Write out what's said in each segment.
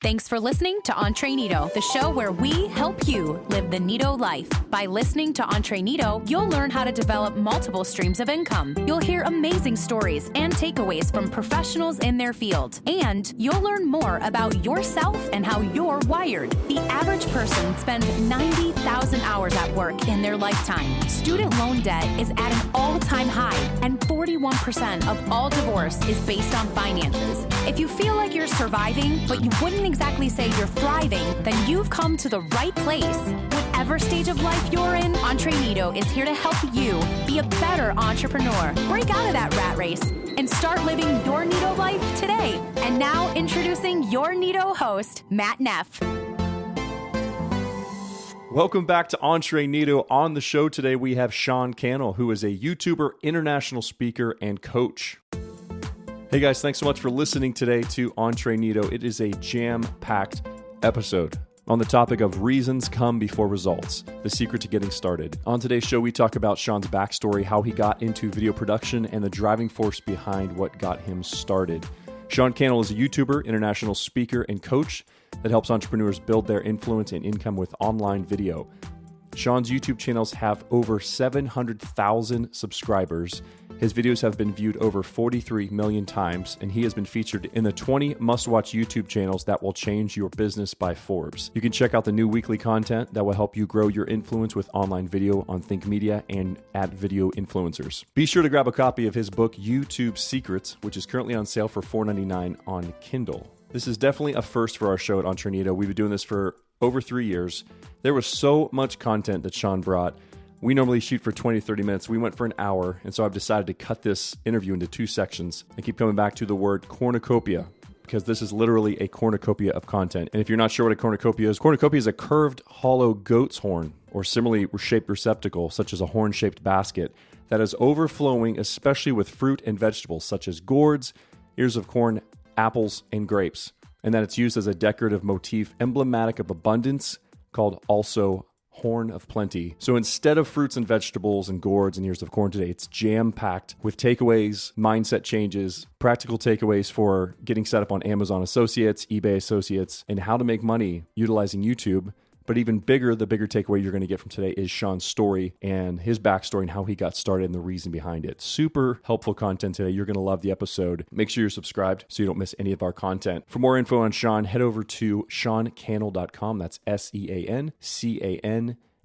Thanks for listening to Entre Nido, the show where we help you live the Nido life. By listening to Entre Nido, you'll learn how to develop multiple streams of income. You'll hear amazing stories and takeaways from professionals in their field. And you'll learn more about yourself and how you're wired. The average person spends 90,000 hours at work in their lifetime. Student loan debt is at an all-time high, and 41% of all divorce is based on finances. If you feel like you're surviving, but you wouldn't exactly say you're thriving, then you've come to the right place. Whatever stage of life you're in, Entre Nido is here to help you be a better entrepreneur. Break out of that rat race and start living your Nido life today. And now introducing your Nido host, Matt Neff. Welcome back to Entre Nido. On the show today, we have Sean Cannell, who is a YouTuber, international speaker, and coach. Hey guys, thanks so much for listening today to Entre Nido. It is a jam-packed episode on the topic of reasons come before results, the secret to getting started. On today's show, we talk about Sean's backstory, how he got into video production, and the driving force behind what got him started. Sean Cannell is a YouTuber, international speaker, and coach that helps entrepreneurs build their influence and income with online video. Sean's YouTube channels have over 700,000 subscribers. His videos have been viewed over 43 million times, and he has been featured in the 20 must-watch YouTube channels that will change your business by Forbes. You can check out the new weekly content that will help you grow your influence with online video on Think Media and at Video Influencers. Be sure to grab a copy of his book, YouTube Secrets, which is currently on sale for $4.99 on Kindle. This is definitely a first for our show at Entre Nido. We've been doing this for over 3 years. There was so much content that Sean brought. We normally shoot for 20 to 30 minutes. We went for an hour, and so I've decided to cut this interview into 2 sections. I keep coming back to the word cornucopia, because this is literally a cornucopia of content. And if you're not sure what a cornucopia is a curved, hollow goat's horn, or similarly shaped receptacle, such as a horn-shaped basket, that is overflowing, especially with fruit and vegetables, such as gourds, ears of corn, apples, and grapes. And that it's used as a decorative motif emblematic of abundance, called also Horn of Plenty. So instead of fruits and vegetables and gourds and ears of corn today, it's jam-packed with takeaways, mindset changes, practical takeaways for getting set up on Amazon Associates, eBay Associates, and how to make money utilizing YouTube. But even bigger, the bigger takeaway you're going to get from today is Sean's story and his backstory and how he got started and the reason behind it. Super helpful content today. You're going to love the episode. Make sure you're subscribed so you don't miss any of our content. For more info on Sean, head over to SeanCannell.com. That's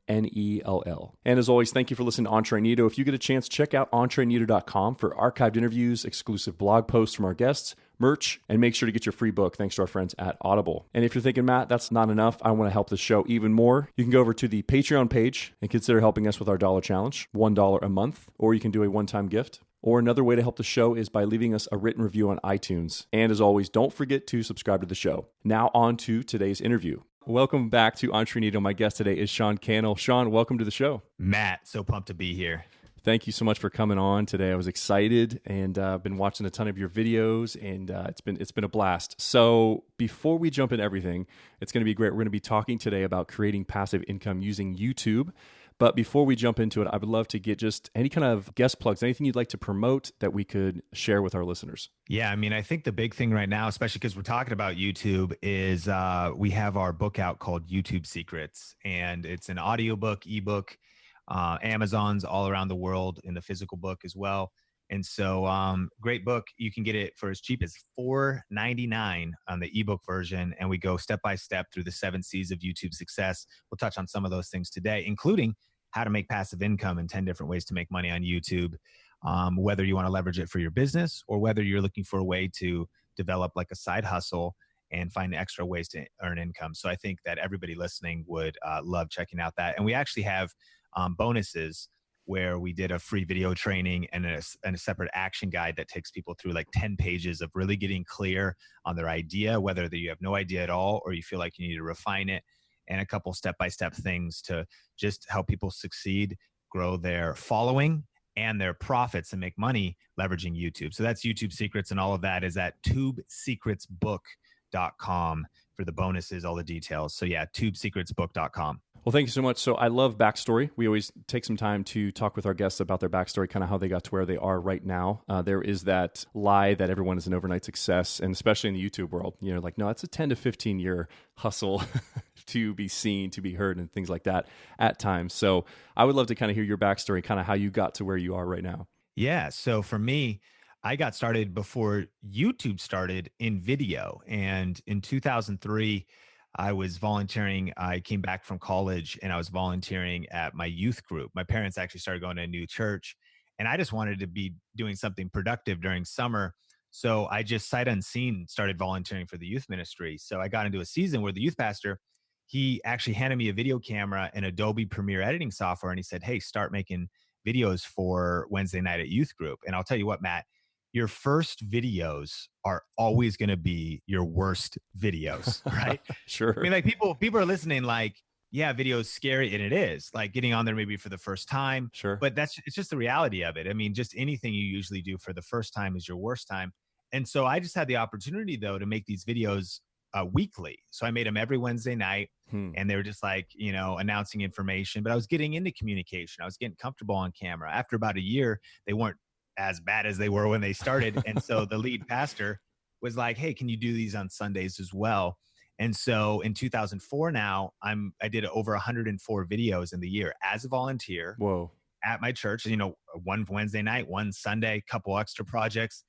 SeanCannell. And as always, thank you for listening to Entre Nido. If you get a chance, check out EntreNido.com for archived interviews, exclusive blog posts from our guests, merch, and make sure to get your free book thanks to our friends at Audible. And if you're thinking, Matt, that's not enough, I want to help the show even more, you can go over to the Patreon page and consider helping us with our dollar challenge, $1 a month, or you can do a one-time gift. Or another way to help the show is by leaving us a written review on iTunes. And as always, don't forget to subscribe to the show. Now on to today's interview. Welcome back to Entre Nido. My guest today is Sean Cannell. Sean, welcome to the show. Matt, so pumped to be here. Thank you so much for coming on today. I was excited, and I've been watching a ton of your videos, and it's been a blast. So before we jump into everything, it's going to be great. We're going to be talking today about creating passive income using YouTube. But before we jump into it, I would love to get just any kind of guest plugs, anything you'd like to promote that we could share with our listeners. Yeah, I mean, I think the big thing right now, especially because we're talking about YouTube, is we have our book out called YouTube Secrets, and it's an audiobook, ebook, Amazon's all around the world in the physical book as well. And so great book. You can get it for as cheap as $4.99 on the ebook version. And we go step by step through the 7 C's of YouTube success. We'll touch on some of those things today, including how to make passive income and 10 different ways to make money on YouTube, whether you want to leverage it for your business or whether you're looking for a way to develop like a side hustle and find extra ways to earn income. So I think that everybody listening would love checking out that. And we actually have bonuses where we did a free video training and a separate action guide that takes people through like 10 pages of really getting clear on their idea, whether you have no idea at all or you feel like you need to refine it, and a couple step-by-step things to just help people succeed, grow their following and their profits and make money leveraging YouTube. So that's YouTube Secrets, and all of that is at tubesecretsbook.com for the bonuses, all the details. So yeah, tubesecretsbook.com. Well, thank you so much. So I love backstory. We always take some time to talk with our guests about their backstory, kind of how they got to where they are right now. There is that lie that everyone is an overnight success, and especially in the YouTube world, like, no, it's a 10 to 15 year hustle to be seen, to be heard, and things like that at times. So I would love to kind of hear your backstory, kind of how you got to where you are right now. Yeah. So for me, I got started before YouTube started in video. And in 2003, I was volunteering. I came back from college and I was volunteering at my youth group. My parents actually started going to a new church, and I just wanted to be doing something productive during summer. So I just sight unseen started volunteering for the youth ministry. So I got into a season where the youth pastor, he actually handed me a video camera and Adobe Premiere editing software. And he said, hey, start making videos for Wednesday night at youth group. And I'll tell you what, Matt, your first videos are always going to be your worst videos, right? Sure. I mean, like people are listening like, yeah, video is scary. And it is, like getting on there maybe for the first time. Sure. But it's just the reality of it. I mean, just anything you usually do for the first time is your worst time. And so I just had the opportunity though to make these videos weekly. So I made them every Wednesday night, and they were just like, announcing information, but I was getting into communication. I was getting comfortable on camera. After about a year, they weren't as bad as they were when they started. And so the lead pastor was like, hey, can you do these on Sundays as well? And so in 2004 now, I did over 104 videos in the year as a volunteer. Whoa. At my church, one Wednesday night, one Sunday, couple extra projects.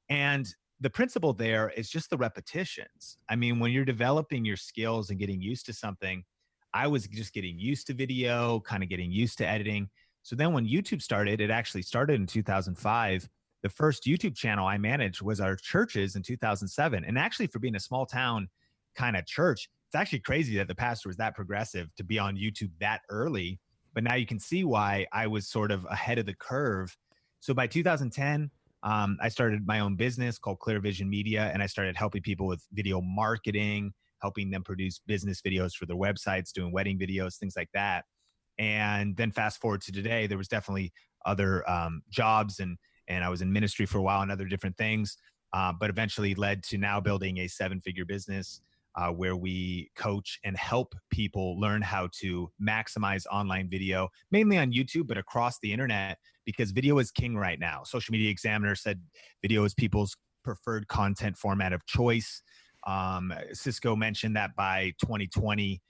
And the principle there is just the repetitions. I mean, when you're developing your skills and getting used to something, I was just getting used to video, kind of getting used to editing. So then when YouTube started, it actually started in 2005. The first YouTube channel I managed was our church's in 2007. And actually, for being a small town kind of church, it's actually crazy that the pastor was that progressive to be on YouTube that early. But now you can see why I was sort of ahead of the curve. So by 2010, I started my own business called Clear Vision Media, and I started helping people with video marketing, helping them produce business videos for their websites, doing wedding videos, things like that. And then fast forward to today, there was definitely other jobs, and I was in ministry for a while and other different things, but eventually led to now building a 7-figure business where we coach and help people learn how to maximize online video, mainly on YouTube, but across the internet, because video is king right now. Social Media Examiner said video is people's preferred content format of choice. Cisco mentioned that by 2020,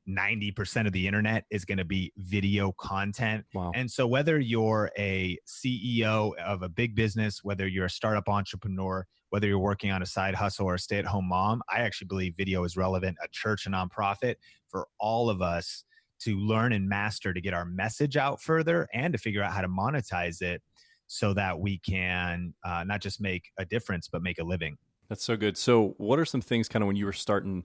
90% of the internet is going to be video content. Wow. And so whether you're a CEO of a big business, whether you're a startup entrepreneur, whether you're working on a side hustle or a stay-at-home mom, I actually believe video is relevant, a church, a nonprofit, for all of us to learn and master, to get our message out further and to figure out how to monetize it so that we can not just make a difference, but make a living. That's so good. So what are some things kind of when you were starting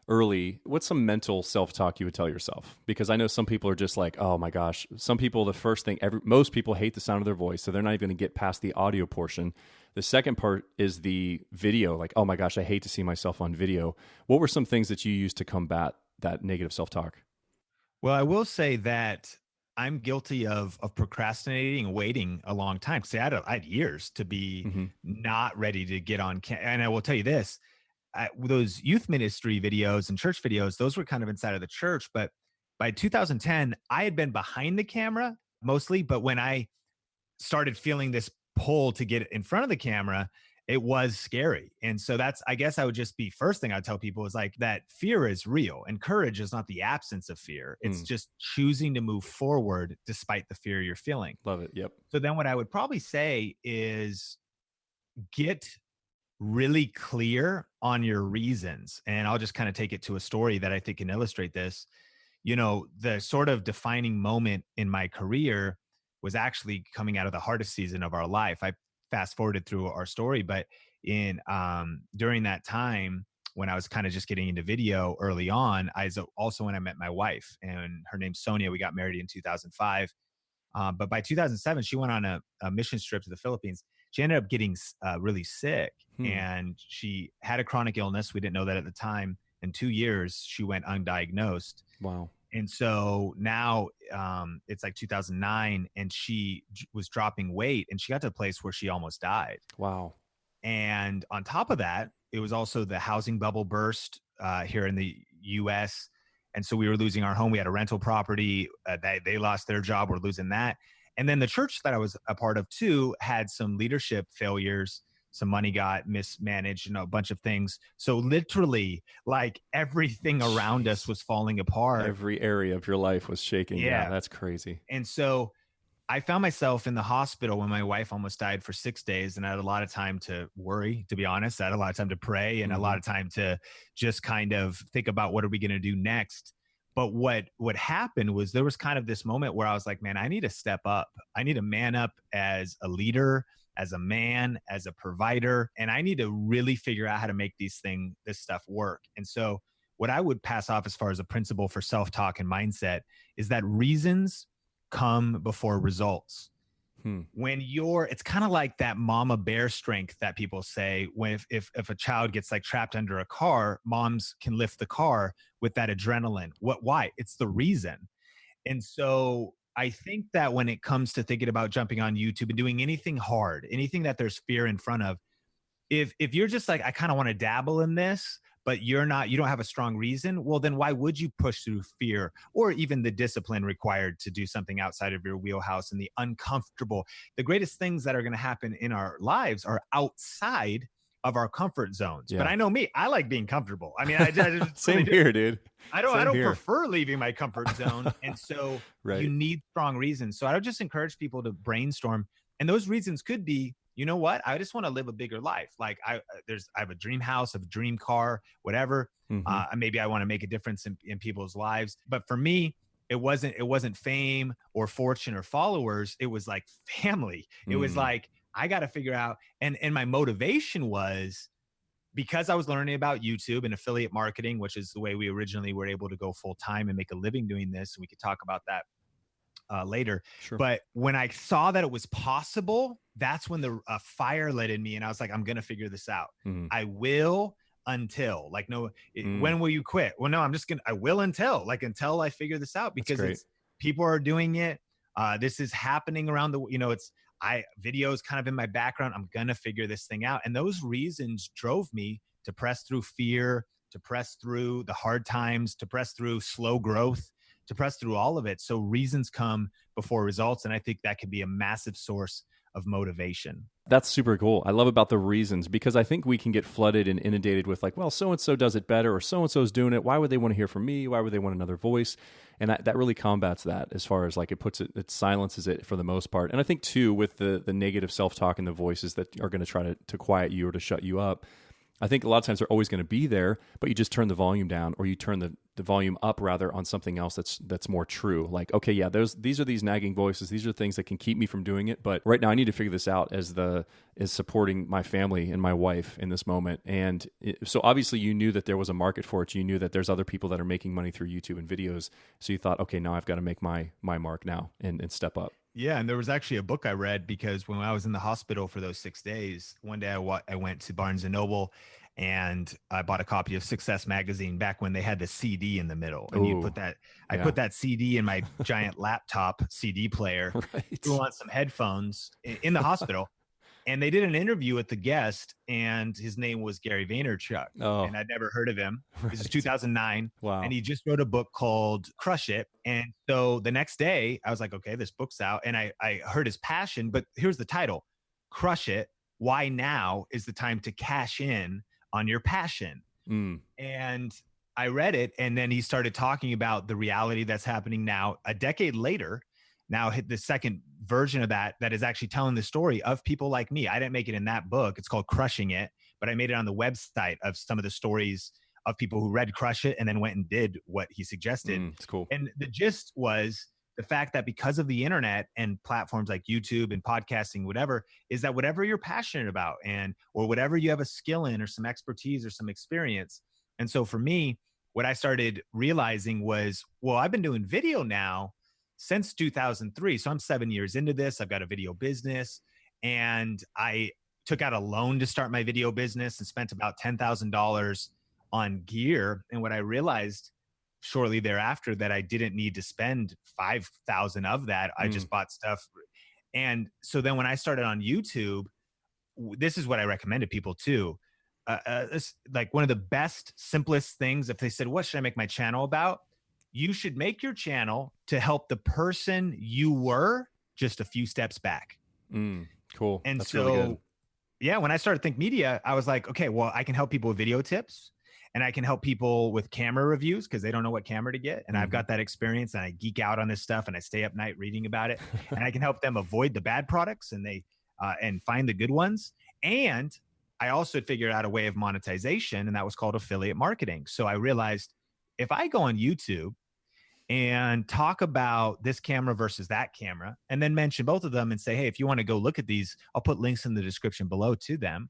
early, what's some mental self-talk you would tell yourself? Because I know some people are just like, oh my gosh, some people, the first thing, most people hate the sound of their voice, so they're not even going to get past the audio portion. The second part is the video, like, oh my gosh, I hate to see myself on video. What were some things that you used to combat that negative self-talk? Well, I will say that I'm guilty of procrastinating and waiting a long time. Because I had years to be not ready to get on and I will tell you this, those youth ministry videos and church videos, those were kind of inside of the church. But by 2010, I had been behind the camera mostly. But when I started feeling this pull to get in front of the camera, it was scary. And so I guess I would just be, first thing I'd tell people is like, that fear is real and courage is not the absence of fear. It's just choosing to move forward despite the fear you're feeling. Love it. Yep. So then what I would probably say is get really clear on your reasons. And I'll just kind of take it to a story that I think can illustrate this. The sort of defining moment in my career was actually coming out of the hardest season of our life. I fast forwarded through our story, but during that time when I was kind of just getting into video early on, also when I met my wife, and her name's Sonia. We got married in 2005. But by 2007, she went on a mission trip to the Philippines. She ended up getting really sick, and she had a chronic illness. We didn't know that at the time. In 2 years, she went undiagnosed. Wow. And so now it's like 2009, and she was dropping weight, and she got to a place where she almost died. Wow. And on top of that, it was also the housing bubble burst here in the US. And so we were losing our home. We had a rental property. They lost their job. We're losing that. And then the church that I was a part of too had some leadership failures. Some money got mismanaged, a bunch of things. So literally, like, everything around us was falling apart. Every area of your life was shaking. Yeah. That's crazy. And so I found myself in the hospital when my wife almost died for 6 days. And I had a lot of time to worry, to be honest. I had a lot of time to pray and a lot of time to just kind of think about what are we going to do next. But what happened was there was kind of this moment where I was like, man, I need to step up. I need to man up as a leader, as a man, as a provider, and I need to really figure out how to make this stuff work. And so what I would pass off as far as a principle for self-talk and mindset is that reasons come before results. When it's kind of like that mama bear strength that people say, when if a child gets like trapped under a car, moms can lift the car with that adrenaline. Why? It's the reason. And so I think that when it comes to thinking about jumping on YouTube and doing anything hard, anything that there's fear in front of, if you're just like, I kind of want to dabble in this, but you don't have a strong reason, well, then why would you push through fear or even the discipline required to do something outside of your wheelhouse and the uncomfortable? The greatest things that are going to happen in our lives are outside of our comfort zones. Yeah. But I know me, I like being comfortable. I mean, I just same here, dude. I don't prefer leaving my comfort zone. And so you need strong reasons. So I would just encourage people to brainstorm. And those reasons could be, you know what? I just want to live a bigger life. Like I have a dream house, a dream car, whatever. Maybe I want to make a difference in people's lives. But for me, it wasn't fame or fortune or followers. It was like family. It was like, I got to figure out. And my motivation was because I was learning about YouTube and affiliate marketing, which is the way we originally were able to go full time and make a living doing this. And we could talk about that later. Sure. But when I saw that it was possible, that's when the fire lit in me. And I was like, I'm going to figure this out. I will until when will you quit? Well, no, I will until I figure this out, because people are doing it. This is happening around videos kind of in my background. I'm going to figure this thing out. And those reasons drove me to press through fear, to press through the hard times, to press through slow growth, to press through all of it. So reasons come before results. And I think that could be a massive source of motivation. That's super cool. I love about the reasons, because I think we can get flooded and inundated with like, well, so-and-so does it better, or so-and-so's doing it. Why would they want to hear from me? Why would they want another voice? And that really combats that, as far as like it silences it for the most part. And I think too, with the negative self-talk and the voices that are going to try to quiet you or to shut you up, I think a lot of times they're always going to be there, but you just turn the volume down, or you turn the volume up rather on something else that's more true. Like, okay, yeah, these are these nagging voices. These are things that can keep me from doing it. But right now I need to figure this out as supporting my family and my wife in this moment. And so obviously you knew that there was a market for it. You knew that there's other people that are making money through YouTube and videos. So you thought, okay, now I've got to make my mark now and step up. Yeah. And there was actually a book I read, because when I was in the hospital for those 6 days, one day I went to Barnes & Noble and I bought a copy of Success Magazine back when they had the CD in the middle. And you put that, I put that CD in my giant laptop CD player, threw on some headphones in the hospital. And they did an interview with the guest, and his name was Gary Vaynerchuk. And I'd never heard of him. This is 2009. Wow. And he just wrote a book called Crush It. And so the next day I was like, okay, this book's out. And I heard his passion, but here's the title: Crush It. Why now is the time to cash in on your passion. And I read it. And then he started talking about the reality that's happening now, a decade later. Now hit the second version of that is actually telling the story of people like me. I didn't make it in that book. It's called Crushing It, but I made it on the website of some of the stories of people who read Crush It and then went and did what he suggested. It's cool. And the gist was the fact that because of the internet and platforms like YouTube and podcasting, whatever, is that whatever you're passionate about or whatever you have a skill in or some expertise or some experience. And so for me, what I started realizing was, well, I've been doing video now since 2003. So I'm 7 years into this. I've got a video business, and I took out a loan to start my video business and spent about $10,000 on gear. And what I realized shortly thereafter, that I didn't need to spend 5,000 of that. I just bought stuff. And so then when I started on YouTube, this is what I recommend to people too. Like one of the best, simplest things, if they said, what should I make my channel about? you should make your channel to help the person you were just a few steps back. Cool. And that's so, really good. Yeah, when I started Think Media, I was like, okay, well, I can help people with video tips, and I can help people with camera reviews because they don't know what camera to get. And I've got that experience, and I geek out on this stuff, and I stay up night reading about it. And I can help them avoid the bad products and find the good ones. And I also figured out a way of monetization, and that was called affiliate marketing. So I realized if I go on YouTube and talk about this camera versus that camera, and then mention both of them and say, hey, if you want to go look at these, I'll put links in the description below to them.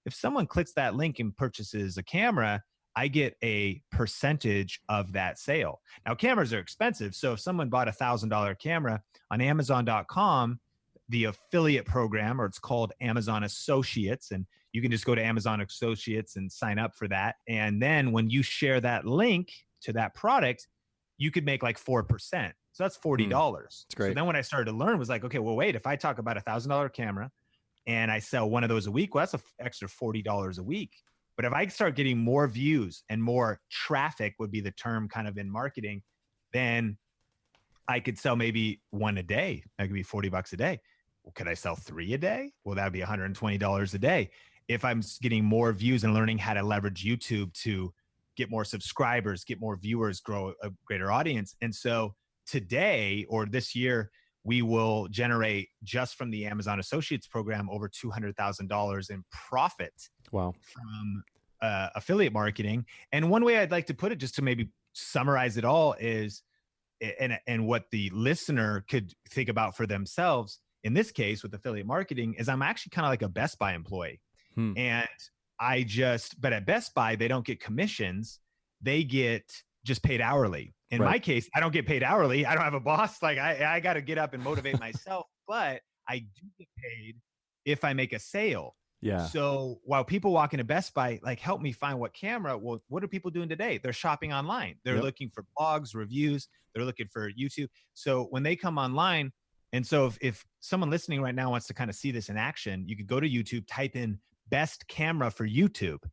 If someone clicks that link and purchases a camera, I get a percentage of that sale. Now, cameras are expensive. So if someone bought $1,000 camera on Amazon.com, the affiliate program, or it's called Amazon Associates, and you can just go to Amazon Associates and sign up for that. And then when you share that link to that product, you could make like 4%. So that's $40. That's great. So then what I started to learn was like, okay, well, wait, if I talk about $1,000 camera and I sell one of those a week, well, that's an extra $40 a week. But if I start getting more views and more traffic would be the term kind of in marketing, then I could sell maybe one a day. That could be $40 a day. Well, could I sell 3 a day? Well, that would be $120 a day. If I'm getting more views and learning how to leverage YouTube to get more subscribers, get more viewers, grow a greater audience. And so today or this year, we will generate just from the Amazon Associates program over $200,000 in profit. Wow. From affiliate marketing. And one way I'd like to put it, just to maybe summarize it all, is and what the listener could think about for themselves in this case with affiliate marketing is I'm actually kind of like a Best Buy employee. And but at Best Buy, they don't get commissions. They get just paid hourly. In my case, I don't get paid hourly. I don't have a boss. Like I got to get up and motivate myself, but I do get paid if I make a sale. Yeah. So while people walk into Best Buy, like, help me find what camera, well, what are people doing today? They're shopping online. They're looking for blogs, reviews. They're looking for YouTube. So when they come online, and so if someone listening right now wants to kind of see this in action, you could go to YouTube, type in best camera for YouTube.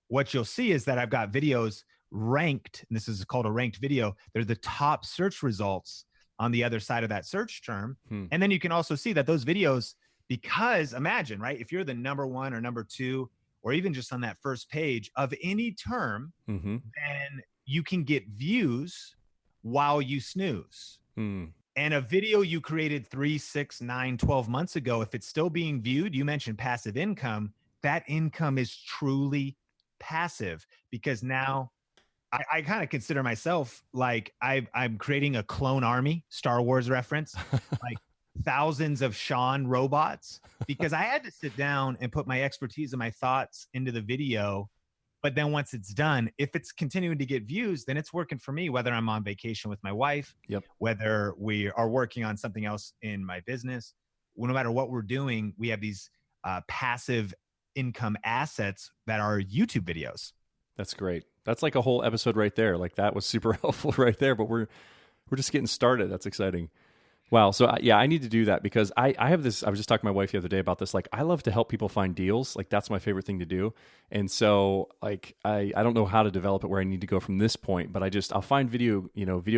What you'll see is that I've got videos ranked, and this is called a ranked video. They're the top search results on the other side of that search term. And then you can also see that those videos, because imagine, right, if you're the number 1 or number 2, or even just on that first page of any term, then you can get views while you snooze. And a video you created 3, 6, 9, 12 months ago, if it's still being viewed, you mentioned passive income, that income is truly passive, because now I kind of consider myself like I'm creating a clone army, Star Wars reference, like thousands of Sean robots, because I had to sit down and put my expertise and my thoughts into the video. But then once it's done, if it's continuing to get views, then it's working for me, whether I'm on vacation with my wife, whether we are working on something else in my business. No matter what we're doing, we have these passive income assets that are YouTube videos. That's great. That's like a whole episode right there. Like that was super helpful right there, but we're just getting started. That's exciting. Wow. So yeah, I need to do that because I have this, I was just talking to my wife the other day about this. Like I love to help people find deals. Like that's my favorite thing to do. And so like, I don't know how to develop it where I need to go from this point, but I'll find video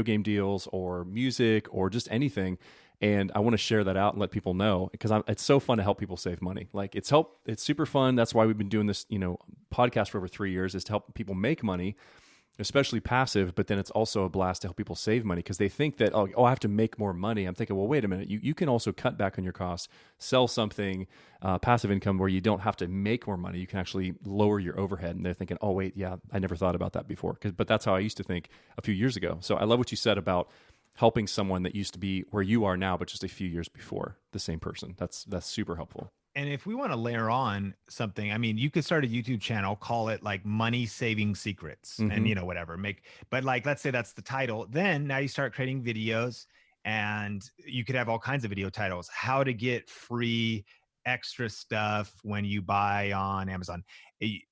game deals or music or just anything. And I want to share that out and let people know because it's so fun to help people save money. Like it's super fun. That's why we've been doing this, podcast for over 3 years, is to help people make money, especially passive, but then it's also a blast to help people save money because they think that, oh, I have to make more money. I'm thinking, well, wait a minute. You can also cut back on your costs, sell something, passive income where you don't have to make more money. You can actually lower your overhead. And they're thinking, oh, wait, yeah, I never thought about that before. But that's how I used to think a few years ago. So I love what you said about helping someone that used to be where you are now, but just a few years before, the same person. That's super helpful. And if we want to layer on something, I mean, you could start a YouTube channel, call it like money saving secrets and, whatever, but like, let's say that's the title. Then now you start creating videos and you could have all kinds of video titles, how to get free extra stuff when you buy on Amazon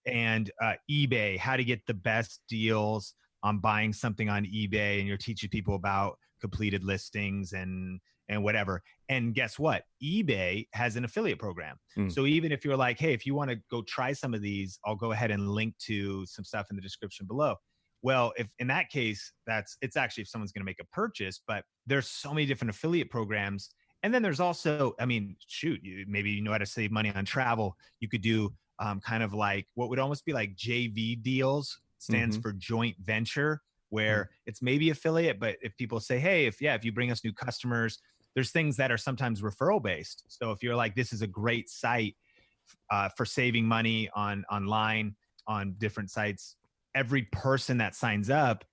and eBay, how to get the best deals on buying something on eBay. And you're teaching people about completed listings and whatever. And guess what? eBay has an affiliate program. So even if you're like, hey, if you want to go try some of these, I'll go ahead and link to some stuff in the description below. Well, if in that case, it's actually if someone's going to make a purchase, but there's so many different affiliate programs. And then there's also, I mean, shoot, maybe you know how to save money on travel. You could do kind of like what would almost be like JV deals, stands for joint venture, where it's maybe affiliate, but if people say, hey, if you bring us new customers, there's things that are sometimes referral based. So if you're like, this is a great site for saving money online on different sites, every person that signs up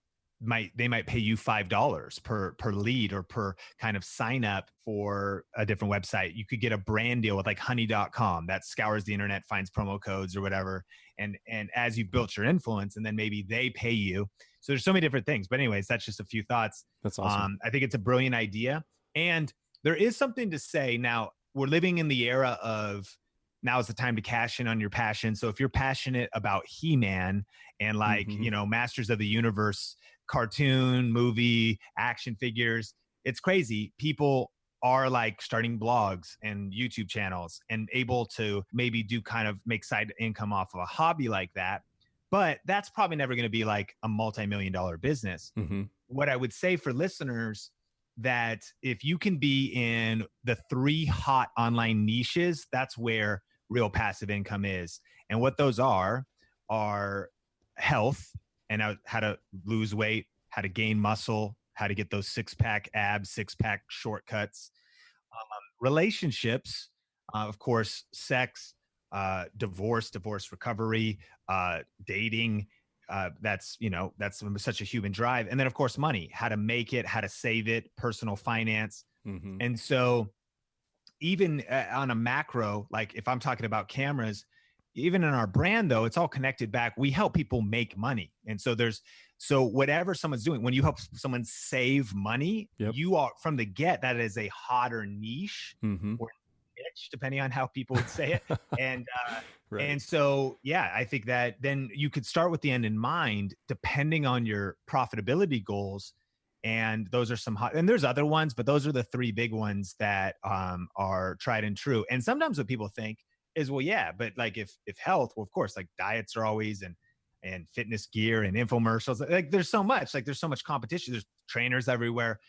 might pay you $5 per lead or per kind of sign up for a different website. You could get a brand deal with like honey.com that scours the internet, finds promo codes or whatever. And as you built your influence, and then maybe they pay you. So there's so many different things, but anyways, that's just a few thoughts. That's awesome. I think it's a brilliant idea. And there is something to say now. We're living in the era of now is the time to cash in on your passion. So if you're passionate about He-Man and like, you know, Masters of the Universe, cartoon, movie, action figures, it's crazy. People are like starting blogs and YouTube channels and able to maybe do kind of make side income off of a hobby like that. But that's probably never going to be like a multi-million-dollar business. What I would say for listeners, that if you can be in the 3 hot online niches, that's where real passive income is. And what those are health and how to lose weight, how to gain muscle, how to get those 6-pack abs, 6-pack shortcuts, relationships, of course, sex, divorce recovery, dating. That's such a human drive. And then of course, money, how to make it, how to save it, personal finance. And so even on a macro, like if I'm talking about cameras, even in our brand though, it's all connected back. We help people make money. And so whatever someone's doing, when you help someone save money, you are from the get, that is a hotter niche or niche, depending on how people would say it. And, and so, yeah, I think that then you could start with the end in mind, depending on your profitability goals. And those are some hot, and there's other ones, but those are the 3 big ones that are tried and true. And sometimes what people think is, well, yeah, but like if health, well, of course, like diets are always, and fitness gear and infomercials, like there's so much competition. There's trainers everywhere,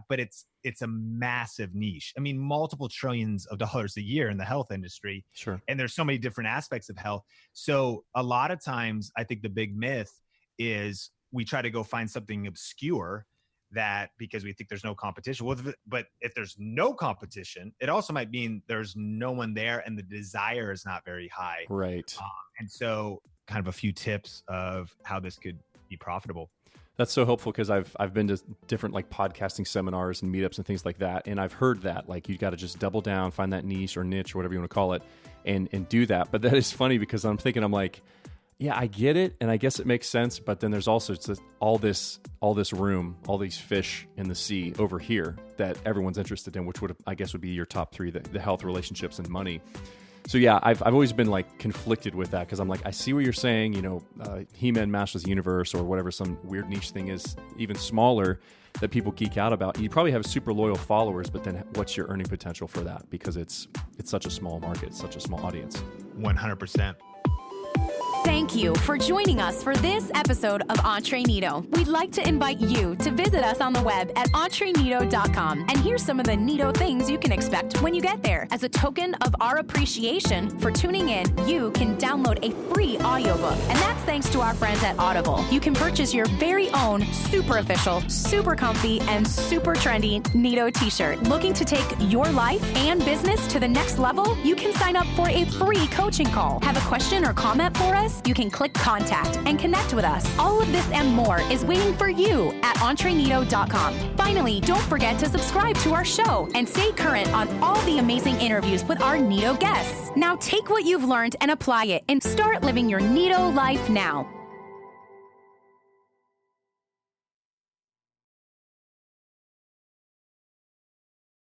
but it's a massive niche. I mean, multiple trillions of dollars a year in the health industry. Sure. And there's so many different aspects of health. So a lot of times I think the big myth is we try to go find something obscure that because we think there's no competition. Well, but if there's no competition, it also might mean there's no one there and the desire is not very high. Right. And so kind of a few tips of how this could be profitable. That's so helpful because I've been to different like podcasting seminars and meetups and things like that. And I've heard that like you got to just double down, find that niche or whatever you want to call it and do that. But that is funny because I'm like, yeah, I get it. And I guess it makes sense. But then there's also all this room, all these fish in the sea over here that everyone's interested in, which would be your top 3, the health, relationships, and money. So yeah, I've always been like conflicted with that because I'm like, I see what you're saying, He-Man Masters of the Universe or whatever, some weird niche thing is even smaller that people geek out about. You probably have super loyal followers, but then what's your earning potential for that? Because it's such a small market, such a small audience. 100%. Thank you for joining us for this episode of EntreNito. We'd like to invite you to visit us on the web at EntreNito.com and hear some of the neato things you can expect when you get there. As a token of our appreciation for tuning in, you can download a free audiobook, and that's thanks to our friends at Audible. You can purchase your very own super official, super comfy, and super trendy Neato t-shirt. Looking to take your life and business to the next level? You can sign up for a free coaching call. Have a question or comment for us? You can click contact and connect with us. All of this and more is waiting for you at EntreNito.com. Finally, don't forget to subscribe to our show and stay current on all the amazing interviews with our Neato guests. Now take what you've learned and apply it and start living your Neato life now.